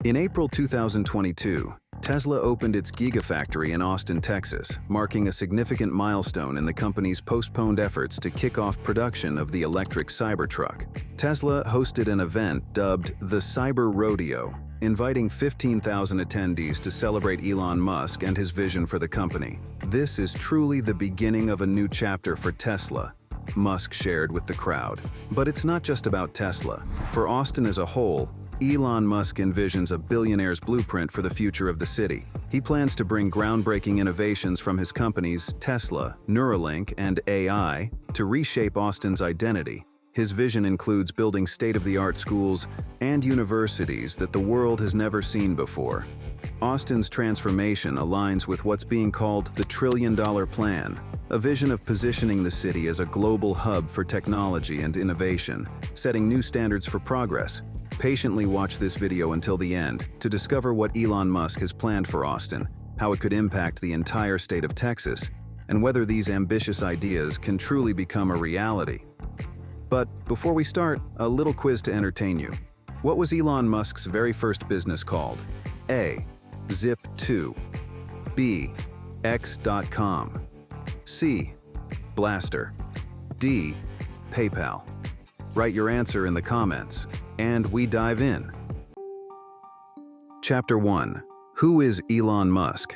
In April 2022, Tesla opened its Gigafactory in Austin, Texas, marking a significant milestone in the company's postponed efforts to kick off production of the electric Cybertruck. Tesla hosted an event dubbed the Cyber Rodeo, inviting 15,000 attendees to celebrate Elon Musk and his vision for the company. "This is truly the beginning of a new chapter for Tesla," Musk shared with the crowd. But it's not just about Tesla. For Austin as a whole, Elon Musk envisions a billionaire's blueprint for the future of the city. He plans to bring groundbreaking innovations from his companies Tesla, Neuralink, and AI to reshape Austin's identity. His vision includes building state-of-the-art schools and universities that the world has never seen before. Austin's transformation aligns with what's being called the trillion-dollar plan, a vision of positioning the city as a global hub for technology and innovation, setting new standards for progress. Patiently watch this video until the end to discover what Elon Musk has planned for Austin, how it could impact the entire state of Texas, and whether these ambitious ideas can truly become a reality. But before we start, a little quiz to entertain you. What was Elon Musk's very first business called? A. Zip2. B. X.com. C. Blaster. D. PayPal. Write your answer in the comments, and we dive in. Chapter 1. Who is Elon Musk?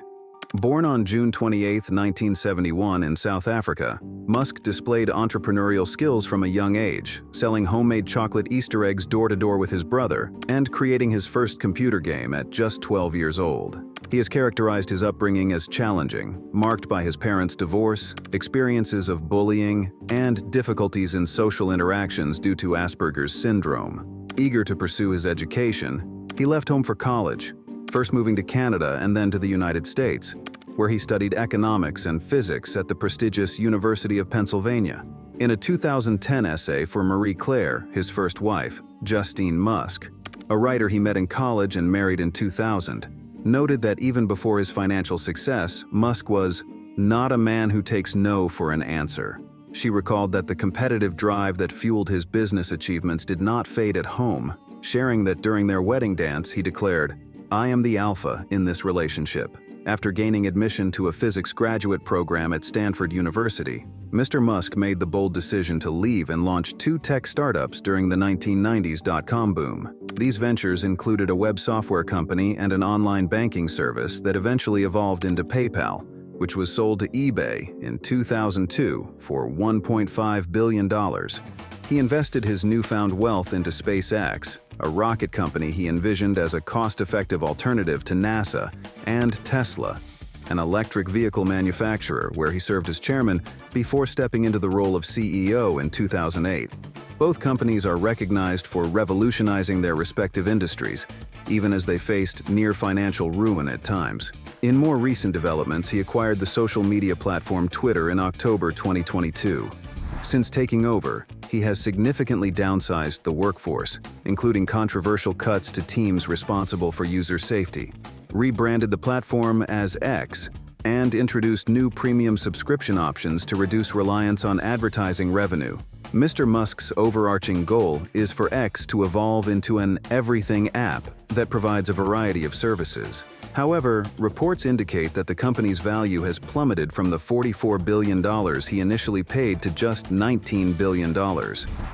Born on June 28, 1971 in South Africa, Musk displayed entrepreneurial skills from a young age, selling homemade chocolate Easter eggs door-to-door with his brother and creating his first computer game at just 12 years old. He has characterized his upbringing as challenging, marked by his parents' divorce, experiences of bullying, and difficulties in social interactions due to Asperger's syndrome. Eager to pursue his education, he left home for college, first moving to Canada and then to the United States, where he studied economics and physics at the prestigious University of Pennsylvania. In a 2010 essay for Marie Claire, his first wife, Justine Musk, a writer he met in college and married in 2000, noted that even before his financial success, Musk was not a man who takes no for an answer. She recalled that the competitive drive that fueled his business achievements did not fade at home, sharing that during their wedding dance, he declared, "I am the alpha in this relationship." After gaining admission to a physics graduate program at Stanford University, Mr. Musk made the bold decision to leave and launch two tech startups during the 1990s dot-com boom. These ventures included a web software company and an online banking service that eventually evolved into PayPal, which was sold to eBay in 2002 for $1.5 billion. He invested his newfound wealth into SpaceX, a rocket company he envisioned as a cost-effective alternative to NASA, and Tesla, an electric vehicle manufacturer where he served as chairman before stepping into the role of CEO in 2008. Both companies are recognized for revolutionizing their respective industries, even as they faced near financial ruin at times. In more recent developments, he acquired the social media platform Twitter in October 2022. Since taking over, he has significantly downsized the workforce, including controversial cuts to teams responsible for user safety, rebranded the platform as X, and introduced new premium subscription options to reduce reliance on advertising revenue. Mr. Musk's overarching goal is for X to evolve into an everything app that provides a variety of services. However, reports indicate that the company's value has plummeted from the $44 billion he initially paid to just $19 billion.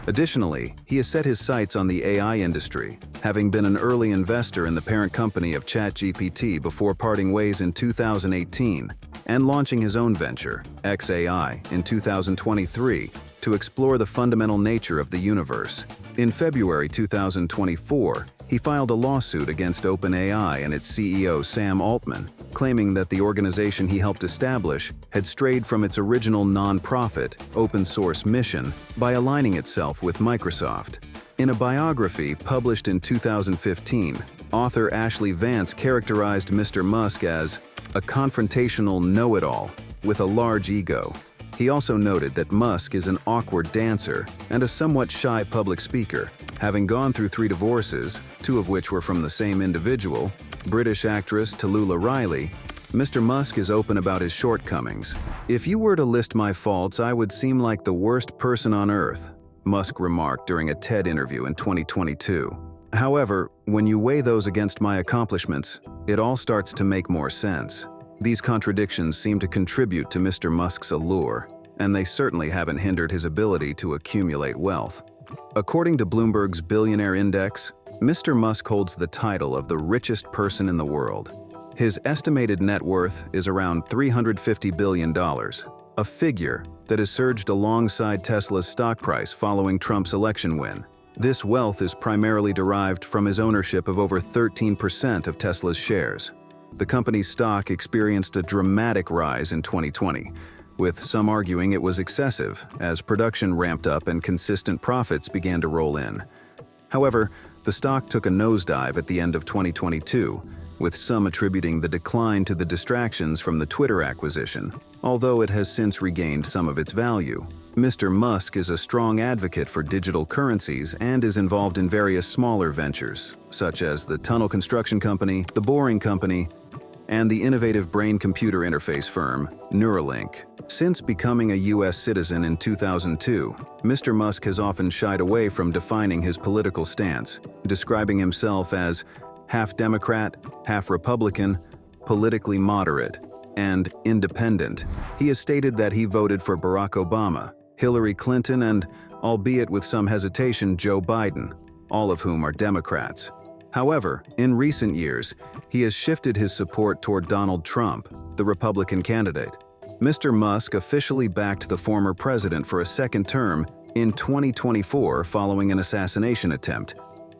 Additionally, he has set his sights on the AI industry, having been an early investor in the parent company of ChatGPT before parting ways in 2018 and launching his own venture, XAI, in 2023 to explore the fundamental nature of the universe. In February 2024, he filed a lawsuit against OpenAI and its CEO Sam Altman, claiming that the organization he helped establish had strayed from its original non-profit, open-source mission by aligning itself with Microsoft. In a biography published in 2015, author Ashley Vance characterized Mr. Musk as a confrontational know-it-all with a large ego. He also noted that Musk is an awkward dancer and a somewhat shy public speaker. Having gone through 3 divorces, 2 of which were from the same individual, British actress Tallulah Riley, Mr. Musk is open about his shortcomings. "If you were to list my faults, I would seem like the worst person on earth," Musk remarked during a TED interview in 2022. However, when you weigh those against my accomplishments, it all starts to make more sense. These contradictions seem to contribute to Mr. Musk's allure, and they certainly haven't hindered his ability to accumulate wealth. According to Bloomberg's Billionaire Index, Mr. Musk holds the title of the richest person in the world. His estimated net worth is around $350 billion, a figure that has surged alongside Tesla's stock price following Trump's election win. This wealth is primarily derived from his ownership of over 13% of Tesla's shares. The company's stock experienced a dramatic rise in 2020, with some arguing it was excessive as production ramped up and consistent profits began to roll in. However, the stock took a nosedive at the end of 2022, with some attributing the decline to the distractions from the Twitter acquisition, although it has since regained some of its value. Mr. Musk is a strong advocate for digital currencies and is involved in various smaller ventures, such as the tunnel construction company, the boring company, and the innovative brain-computer interface firm, Neuralink. Since becoming a U.S. citizen in 2002, Mr. Musk has often shied away from defining his political stance, describing himself as half Democrat, half Republican, politically moderate, and independent. He has stated that he voted for Barack Obama, Hillary Clinton, and, albeit with some hesitation, Joe Biden, all of whom are Democrats. However, in recent years, he has shifted his support toward Donald Trump, the Republican candidate. Mr. Musk officially backed the former president for a second term in 2024 following an assassination attempt,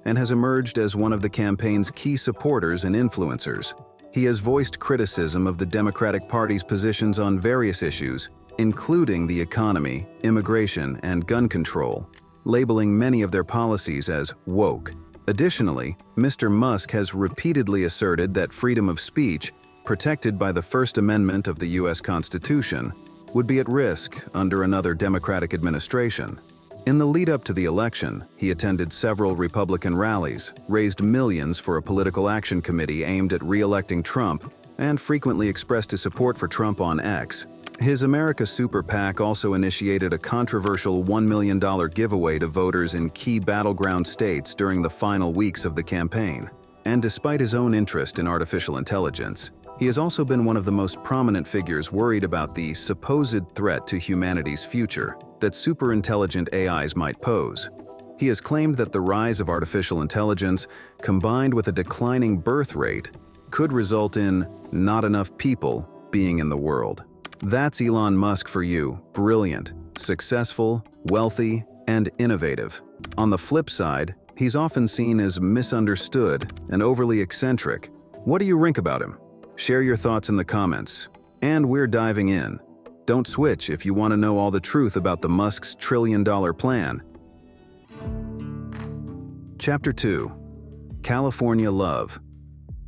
and has emerged as one of the campaign's key supporters and influencers. He has voiced criticism of the Democratic Party's positions on various issues, including the economy, immigration, and gun control, labeling many of their policies as woke. Additionally, Mr. Musk has repeatedly asserted that freedom of speech, protected by the First Amendment of the U.S. Constitution, would be at risk under another Democratic administration. In the lead-up to the election, he attended several Republican rallies, raised millions for a political action committee aimed at re-electing Trump, and frequently expressed his support for Trump on X. His America Super PAC also initiated a controversial $1 million giveaway to voters in key battleground states during the final weeks of the campaign. And despite his own interest in artificial intelligence, he has also been one of the most prominent figures worried about the supposed threat to humanity's future that superintelligent AIs might pose. He has claimed that the rise of artificial intelligence, combined with a declining birth rate, could result in not enough people being in the world. That's Elon Musk for you: brilliant, successful, wealthy, and innovative. On the flip side, he's often seen as misunderstood and overly eccentric. What do you think about him? Share your thoughts in the comments. And we're diving in. Don't switch if you want to know all the truth about the Musk's trillion-dollar plan. Chapter 2. California Love.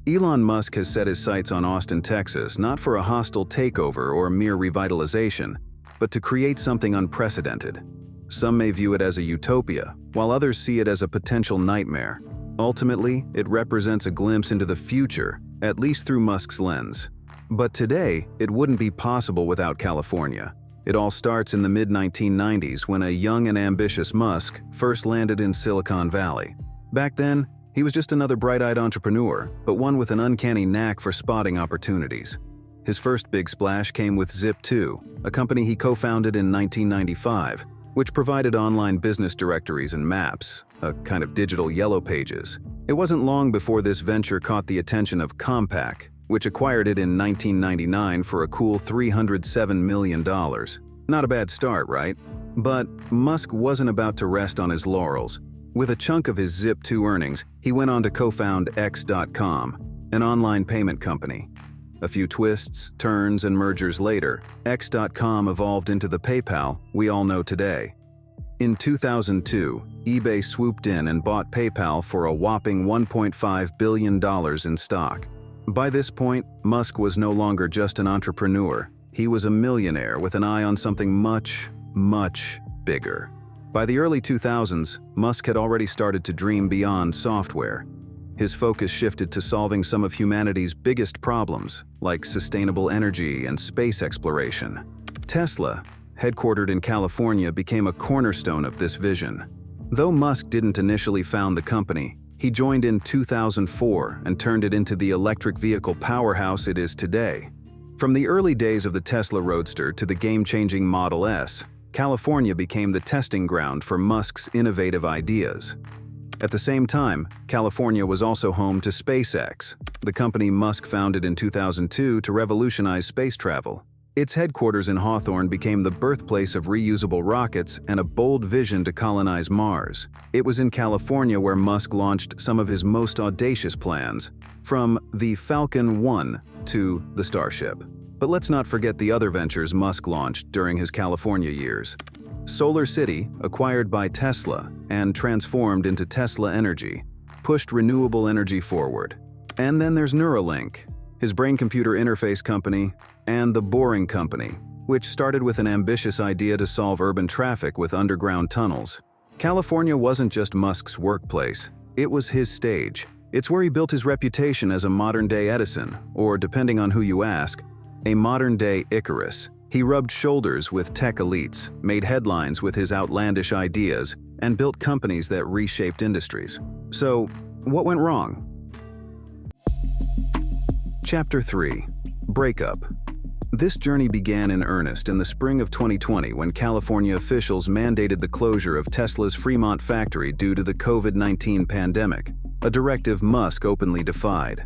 Elon Musk has set his sights on Austin, Texas, not for a hostile takeover or mere revitalization, but to create something unprecedented. Some may view it as a utopia, while others see it as a potential nightmare. Ultimately, it represents a glimpse into the future, at least through Musk's lens. But today, it wouldn't be possible without California. It all starts in the mid-1990s when a young and ambitious Musk first landed in Silicon Valley. Back then, he was just another bright-eyed entrepreneur, but one with an uncanny knack for spotting opportunities. His first big splash came with Zip2, a company he co-founded in 1995, which provided online business directories and maps, a kind of digital yellow pages. It wasn't long before this venture caught the attention of Compaq, which acquired it in 1999 for a cool $307 million. Not a bad start, right? But Musk wasn't about to rest on his laurels. With a chunk of his Zip2 earnings, he went on to co-found X.com, an online payment company. A few twists, turns, and mergers later, X.com evolved into the PayPal we all know today. In 2002, eBay swooped in and bought PayPal for a whopping $1.5 billion in stock. By this point, Musk was no longer just an entrepreneur. He was a millionaire with an eye on something much, much bigger. By the early 2000s, Musk had already started to dream beyond software. His focus shifted to solving some of humanity's biggest problems, like sustainable energy and space exploration. Tesla, headquartered in California, became a cornerstone of this vision. Though Musk didn't initially found the company, He joined in 2004 and turned it into the electric vehicle powerhouse it is today. From the early days of the Tesla Roadster to the game-changing Model S, California became the testing ground for Musk's innovative ideas. At the same time, California was also home to SpaceX, the company Musk founded in 2002 to revolutionize space travel. Its headquarters in Hawthorne became the birthplace of reusable rockets and a bold vision to colonize Mars. It was in California where Musk launched some of his most audacious plans, from the Falcon 1 to the Starship. But let's not forget the other ventures Musk launched during his California years. Solar City, acquired by Tesla and transformed into Tesla Energy, pushed renewable energy forward. And then there's Neuralink, his brain-computer interface company, and the Boring Company, which started with an ambitious idea to solve urban traffic with underground tunnels. California wasn't just Musk's workplace, it was his stage. It's where he built his reputation as a modern-day Edison, or depending on who you ask, a modern-day Icarus. He rubbed shoulders with tech elites, made headlines with his outlandish ideas, and built companies that reshaped industries. So, what went wrong? Chapter 3. Breakup. This journey began in earnest in the spring of 2020 when California officials mandated the closure of Tesla's Fremont factory due to the COVID-19 pandemic, a directive Musk openly defied.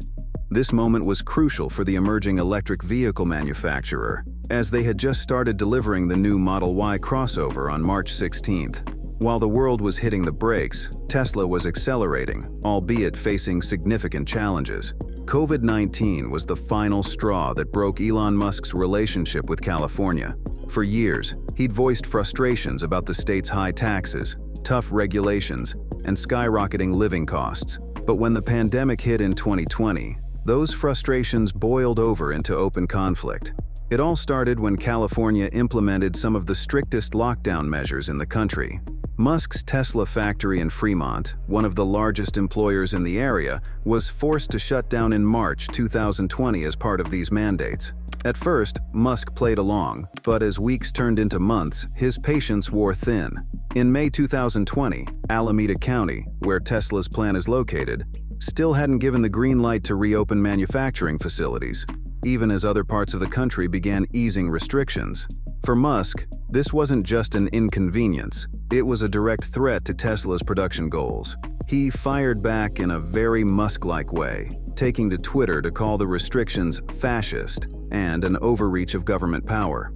This moment was crucial for the emerging electric vehicle manufacturer, as they had just started delivering the new Model Y crossover on March 16th. While the world was hitting the brakes, Tesla was accelerating, albeit facing significant challenges. COVID-19 was the final straw that broke Elon Musk's relationship with California. For years, he'd voiced frustrations about the state's high taxes, tough regulations, and skyrocketing living costs. But when the pandemic hit in 2020, those frustrations boiled over into open conflict. It all started when California implemented some of the strictest lockdown measures in the country. Musk's Tesla factory in Fremont, one of the largest employers in the area, was forced to shut down in March 2020 as part of these mandates. At first, Musk played along, but as weeks turned into months, his patience wore thin. In May 2020, Alameda County, where Tesla's plant is located, still hadn't given the green light to reopen manufacturing facilities, even as other parts of the country began easing restrictions. For Musk, this wasn't just an inconvenience, it was a direct threat to Tesla's production goals. He fired back in a very Musk-like way, taking to Twitter to call the restrictions fascist and an overreach of government power.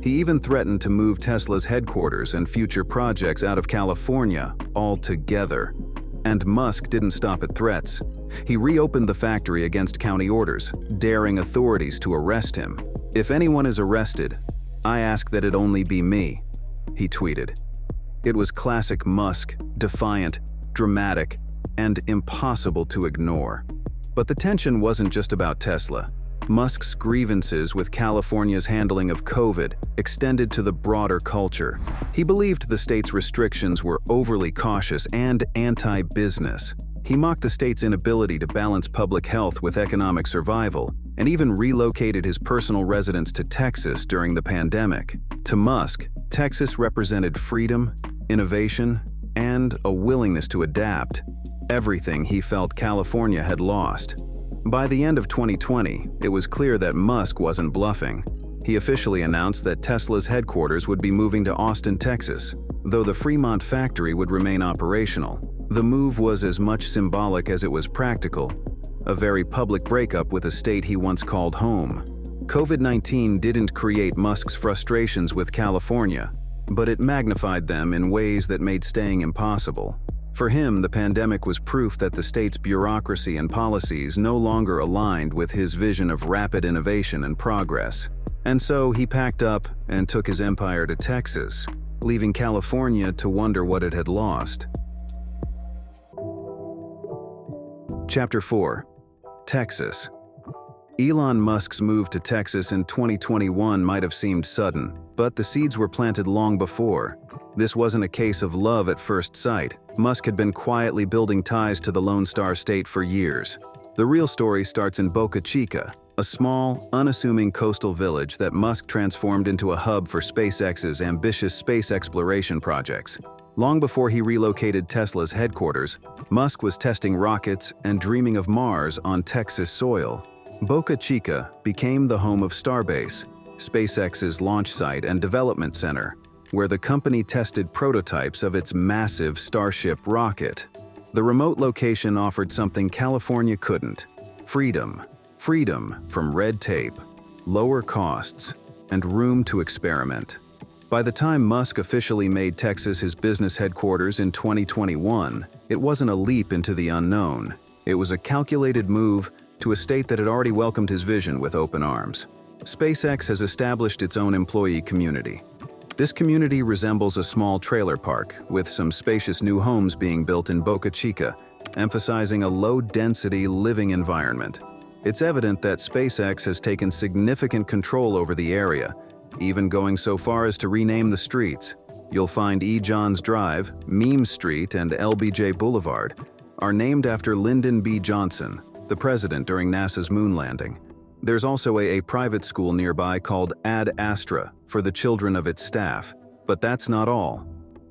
He even threatened to move Tesla's headquarters and future projects out of California altogether. And Musk didn't stop at threats. He reopened the factory against county orders, daring authorities to arrest him. "If anyone is arrested, I ask that it only be me," he tweeted. It was classic Musk, defiant, dramatic, and impossible to ignore. But the tension wasn't just about Tesla. Musk's grievances with California's handling of COVID extended to the broader culture. He believed the state's restrictions were overly cautious and anti-business. He mocked the state's inability to balance public health with economic survival, and even relocated his personal residence to Texas during the pandemic. To Musk, Texas represented freedom, innovation, and a willingness to adapt, everything he felt California had lost. By the end of 2020, it was clear that Musk wasn't bluffing. He officially announced that Tesla's headquarters would be moving to Austin, Texas, though the Fremont factory would remain operational. The move was as much symbolic as it was practical, a very public breakup with a state he once called home. COVID-19 didn't create Musk's frustrations with California, but it magnified them in ways that made staying impossible. For him, the pandemic was proof that the state's bureaucracy and policies no longer aligned with his vision of rapid innovation and progress. And so he packed up and took his empire to Texas, leaving California to wonder what it had lost. Chapter 4. Texas. Elon Musk's move to Texas in 2021 might have seemed sudden, but the seeds were planted long before. This wasn't a case of love at first sight. Musk had been quietly building ties to the Lone Star State for years. The real story starts in Boca Chica, a small, unassuming coastal village that Musk transformed into a hub for SpaceX's ambitious space exploration projects. Long before he relocated Tesla's headquarters, Musk was testing rockets and dreaming of Mars on Texas soil. Boca Chica became the home of Starbase, SpaceX's launch site and development center, where the company tested prototypes of its massive Starship rocket. The remote location offered something California couldn't: freedom. Freedom from red tape, lower costs, and room to experiment. By the time Musk officially made Texas his business headquarters in 2021, it wasn't a leap into the unknown. It was a calculated move to a state that had already welcomed his vision with open arms. SpaceX has established its own employee community. This community resembles a small trailer park, with some spacious new homes being built in Boca Chica, emphasizing a low-density living environment. It's evident that SpaceX has taken significant control over the area, even going so far as to rename the streets. You'll find E. Johns Drive, Meme Street, and LBJ Boulevard are named after Lyndon B. Johnson, the president during NASA's moon landing. There's also a private school nearby called Ad Astra for the children of its staff. But that's not all.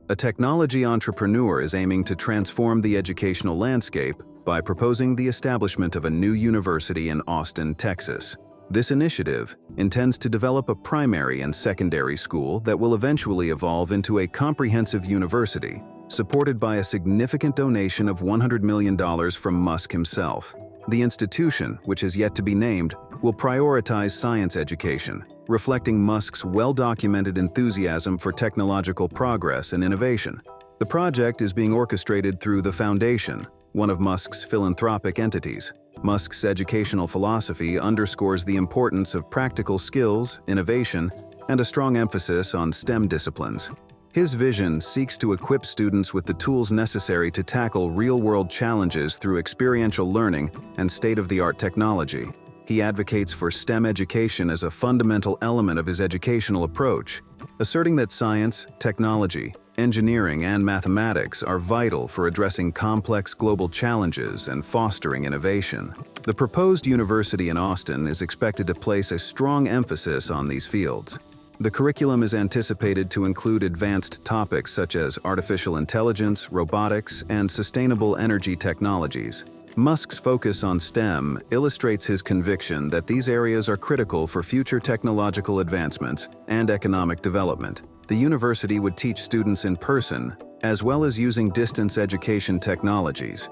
A technology entrepreneur is aiming to transform the educational landscape by proposing the establishment of a new university in Austin, Texas. This initiative intends to develop a primary and secondary school that will eventually evolve into a comprehensive university, supported by a significant donation of $100 million from Musk himself. The institution, which is yet to be named, will prioritize science education, reflecting Musk's well-documented enthusiasm for technological progress and innovation. The project is being orchestrated through the Foundation, one of Musk's philanthropic entities. Musk's educational philosophy underscores the importance of practical skills, innovation, and a strong emphasis on STEM disciplines. His vision seeks to equip students with the tools necessary to tackle real-world challenges through experiential learning and state-of-the-art technology. He advocates for STEM education as a fundamental element of his educational approach, asserting that science, technology, engineering, and mathematics are vital for addressing complex global challenges and fostering innovation. The proposed university in Austin is expected to place a strong emphasis on these fields. The curriculum is anticipated to include advanced topics such as artificial intelligence, robotics, and sustainable energy technologies. Musk's focus on STEM illustrates his conviction that these areas are critical for future technological advancements and economic development. The university would teach students in person, as well as using distance education technologies.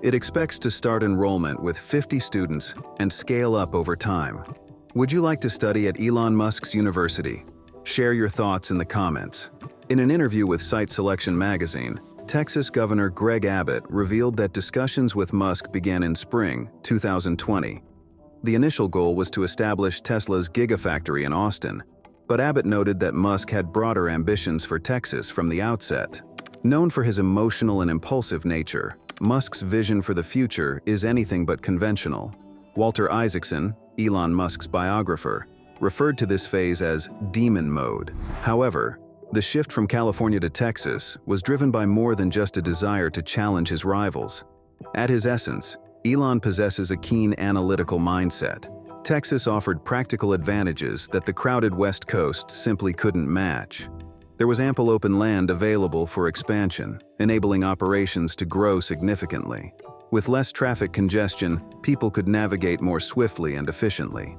It expects to start enrollment with 50 students and scale up over time. Would you like to study at Elon Musk's university? Share your thoughts in the comments. In an interview with Site Selection magazine, Texas Governor Greg Abbott revealed that discussions with Musk began in spring 2020. The initial goal was to establish Tesla's Gigafactory in Austin, but Abbott noted that Musk had broader ambitions for Texas from the outset. Known for his emotional and impulsive nature, Musk's vision for the future is anything but conventional. Walter Isaacson, Elon Musk's biographer, referred to this phase as demon mode. However, the shift from California to Texas was driven by more than just a desire to challenge his rivals. At his essence, Elon possesses a keen analytical mindset. Texas offered practical advantages that the crowded West Coast simply couldn't match. There was ample open land available for expansion, enabling operations to grow significantly. With less traffic congestion, people could navigate more swiftly and efficiently.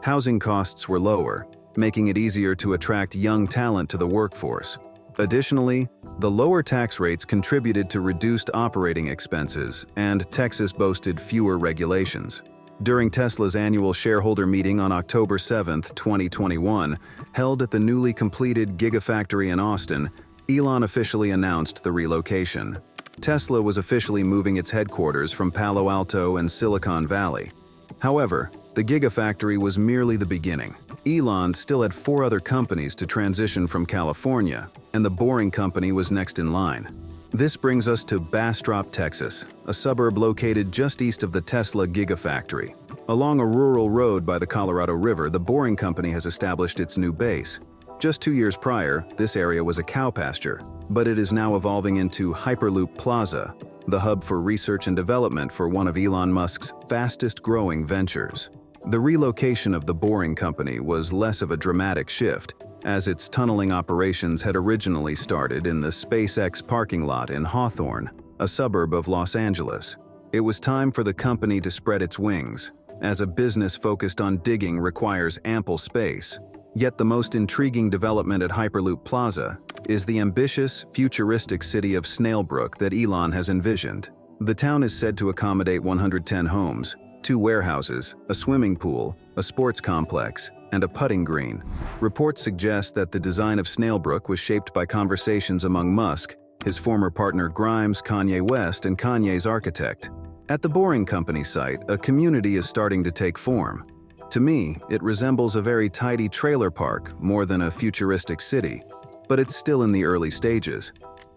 Housing costs were lower, making it easier to attract young talent to the workforce. Additionally, the lower tax rates contributed to reduced operating expenses, and Texas boasted fewer regulations. During Tesla's annual shareholder meeting on October 7, 2021, held at the newly completed Gigafactory in Austin, Elon officially announced the relocation. Tesla was officially moving its headquarters from Palo Alto and Silicon Valley. However, the Gigafactory was merely the beginning. Elon still had 4 other companies to transition from California, and the Boring Company was next in line. This brings us to Bastrop, Texas, a suburb located just east of the Tesla Gigafactory. Along a rural road by the Colorado River, the Boring Company has established its new base. Just 2 years prior, this area was a cow pasture, but it is now evolving into Hyperloop Plaza, the hub for research and development for one of Elon Musk's fastest-growing ventures. The relocation of the Boring Company was less of a dramatic shift. as its tunneling operations had originally started in the SpaceX parking lot in Hawthorne, a suburb of Los Angeles. It was time for the company to spread its wings, as a business focused on digging requires ample space. Yet the most intriguing development at Hyperloop Plaza is the ambitious, futuristic city of Snailbrook that Elon has envisioned. The town is said to accommodate 110 homes, 2 warehouses, a swimming pool, a sports complex, and a putting green. Reports suggest that the design of Snailbrook was shaped by conversations among Musk, his former partner Grimes, Kanye West, and Kanye's architect. At the Boring Company site, a community is starting to take form. To me, it resembles a very tidy trailer park more than a futuristic city, but it's still in the early stages.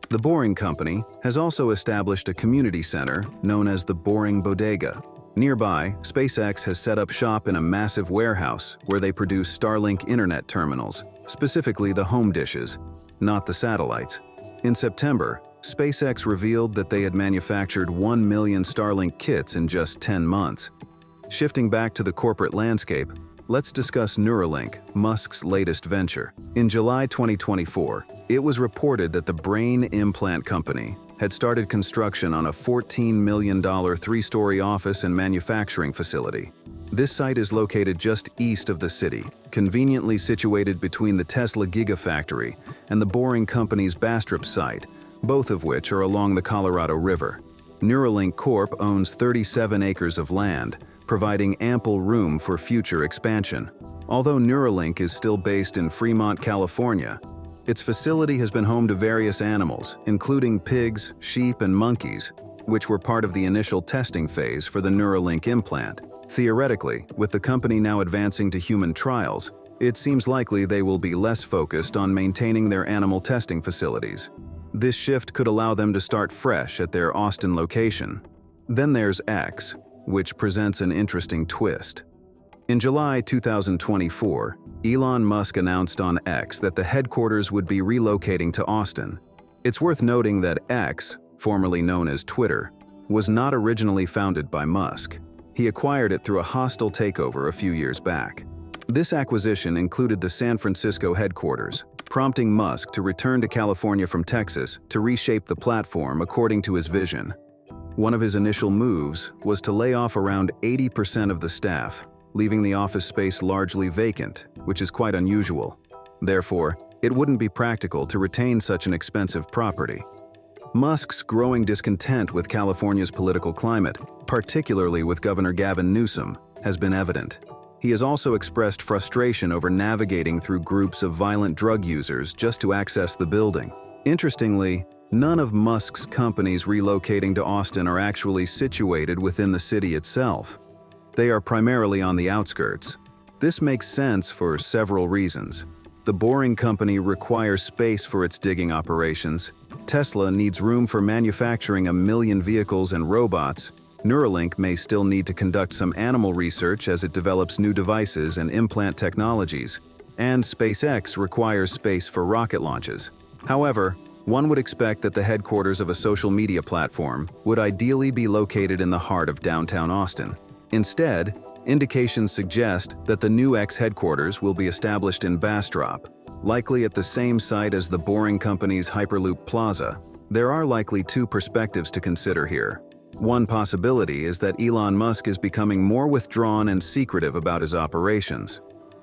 The Boring Company has also established a community center known as the Boring Bodega. Nearby, SpaceX has set up shop in a massive warehouse where they produce Starlink internet terminals, specifically the home dishes, not the satellites. In September, SpaceX revealed that they had manufactured 1 million Starlink kits in just 10 months. Shifting back to the corporate landscape, let's discuss Neuralink, Musk's latest venture. In July 2024, it was reported that the brain implant company had started construction on a $14 million 3-story office and manufacturing facility. This site is located just east of the city, conveniently situated between the Tesla Gigafactory and the Boring Company's Bastrop site, both of which are along the Colorado River. Neuralink Corp owns 37 acres of land, providing ample room for future expansion. Although Neuralink is still based in Fremont, California, its facility has been home to various animals, including pigs, sheep, and monkeys, which were part of the initial testing phase for the Neuralink implant. Theoretically, with the company now advancing to human trials, it seems likely they will be less focused on maintaining their animal testing facilities. This shift could allow them to start fresh at their Austin location. Then there's X, which presents an interesting twist. In July 2024, Elon Musk announced on X that the headquarters would be relocating to Austin. It's worth noting that X, formerly known as Twitter, was not originally founded by Musk. He acquired it through a hostile takeover a few years back. This acquisition included the San Francisco headquarters, prompting Musk to return to California from Texas to reshape the platform according to his vision. One of his initial moves was to lay off around 80% of the staff, leaving the office space largely vacant, which is quite unusual. Therefore, it wouldn't be practical to retain such an expensive property. Musk's growing discontent with California's political climate, particularly with Governor Gavin Newsom, has been evident. He has also expressed frustration over navigating through groups of violent drug users just to access the building. Interestingly, none of Musk's companies relocating to Austin are actually situated within the city itself. They are primarily on the outskirts. This makes sense for several reasons. The Boring Company requires space for its digging operations. Tesla needs room for manufacturing 1 million vehicles and robots. Neuralink may still need to conduct some animal research as it develops new devices and implant technologies. And SpaceX requires space for rocket launches. However, one would expect that the headquarters of a social media platform would ideally be located in the heart of downtown Austin. Instead, indications suggest that the new X headquarters will be established in Bastrop, likely at the same site as the Boring Company's Hyperloop Plaza. There are likely 2 perspectives to consider here. One possibility is that Elon Musk is becoming more withdrawn and secretive about his operations.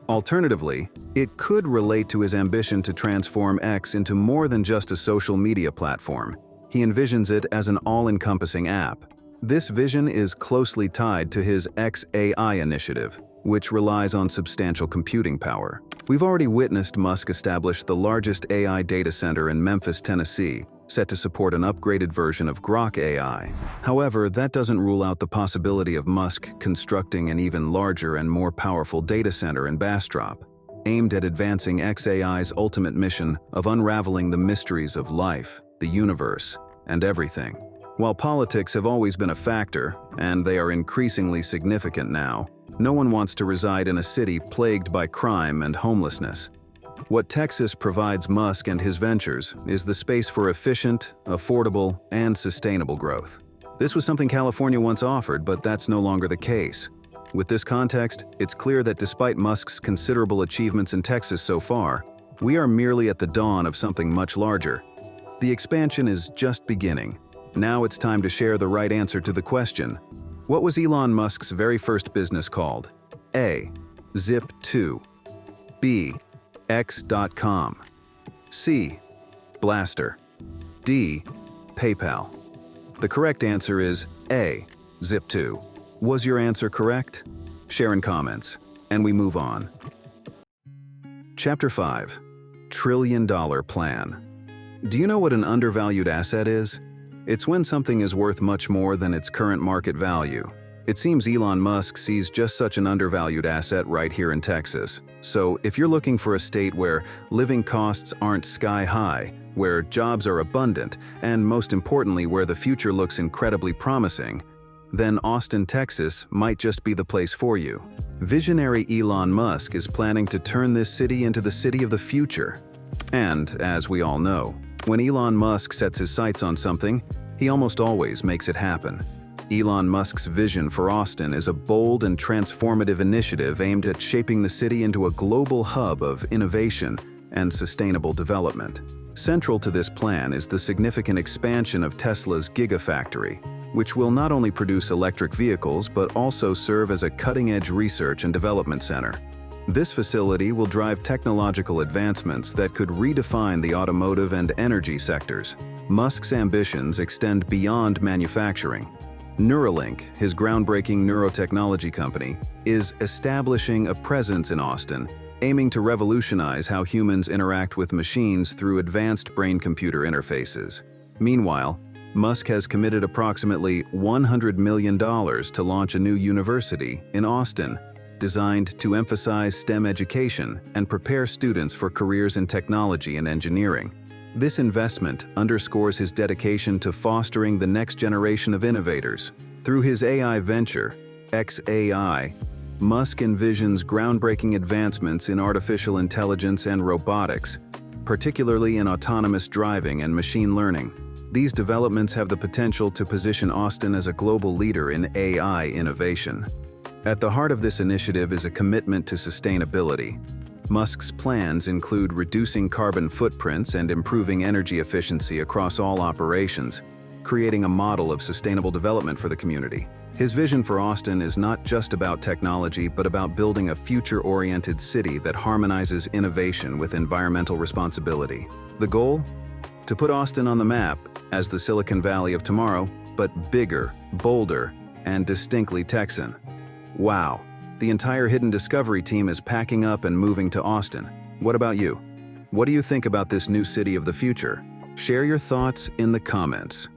Alternatively, it could relate to his ambition to transform X into more than just a social media platform. He envisions it as an all-encompassing app. This vision is closely tied to his XAI initiative, which relies on substantial computing power. We've already witnessed Musk establish the largest AI data center in Memphis, Tennessee, set to support an upgraded version of Grok AI. However, that doesn't rule out the possibility of Musk constructing an even larger and more powerful data center in Bastrop, aimed at advancing XAI's ultimate mission of unraveling the mysteries of life, the universe, and everything. While politics have always been a factor, and they are increasingly significant now, no one wants to reside in a city plagued by crime and homelessness. What Texas provides Musk and his ventures is the space for efficient, affordable, and sustainable growth. This was something California once offered, but that's no longer the case. With this context, it's clear that despite Musk's considerable achievements in Texas so far, We are merely at the dawn of something much larger. The expansion is just beginning. Now it's time to share the right answer to the question. What was Elon Musk's very first business called? A. Zip2. B. X.com. C. Blaster. D. PayPal. The correct answer is A. Zip2. Was your answer correct? Share in comments, and we move on. Chapter 5. Trillion-dollar plan. Do you know what an undervalued asset is? It's when something is worth much more than its current market value. It seems Elon Musk sees just such an undervalued asset right here in Texas. So if you're looking for a state where living costs aren't sky high, where jobs are abundant, and most importantly where the future looks incredibly promising, then Austin, Texas might just be the place for you. Visionary Elon Musk is planning to turn this city into the city of the future. And, as we all know, when Elon Musk sets his sights on something, he almost always makes it happen. Elon Musk's vision for Austin is a bold and transformative initiative aimed at shaping the city into a global hub of innovation and sustainable development. Central to this plan is the significant expansion of Tesla's Gigafactory, which will not only produce electric vehicles but also serve as a cutting-edge research and development center. This facility will drive technological advancements that could redefine the automotive and energy sectors. Musk's ambitions extend beyond manufacturing. Neuralink, his groundbreaking neurotechnology company, is establishing a presence in Austin, aiming to revolutionize how humans interact with machines through advanced brain-computer interfaces. Meanwhile, Musk has committed approximately $100 million to launch a new university in Austin, designed to emphasize STEM education and prepare students for careers in technology and engineering. This investment underscores his dedication to fostering the next generation of innovators. Through his AI venture, xAI, Musk envisions groundbreaking advancements in artificial intelligence and robotics, particularly in autonomous driving and machine learning. These developments have the potential to position Austin as a global leader in AI innovation. At the heart of this initiative is a commitment to sustainability. Musk's plans include reducing carbon footprints and improving energy efficiency across all operations, creating a model of sustainable development for the community. His vision for Austin is not just about technology, but about building a future-oriented city that harmonizes innovation with environmental responsibility. The goal? To put Austin on the map as the Silicon Valley of tomorrow, but bigger, bolder, and distinctly Texan. Wow. The entire Hidden Discovery team is packing up and moving to Austin. What about you? What do you think about this new city of the future? Share your thoughts in the comments.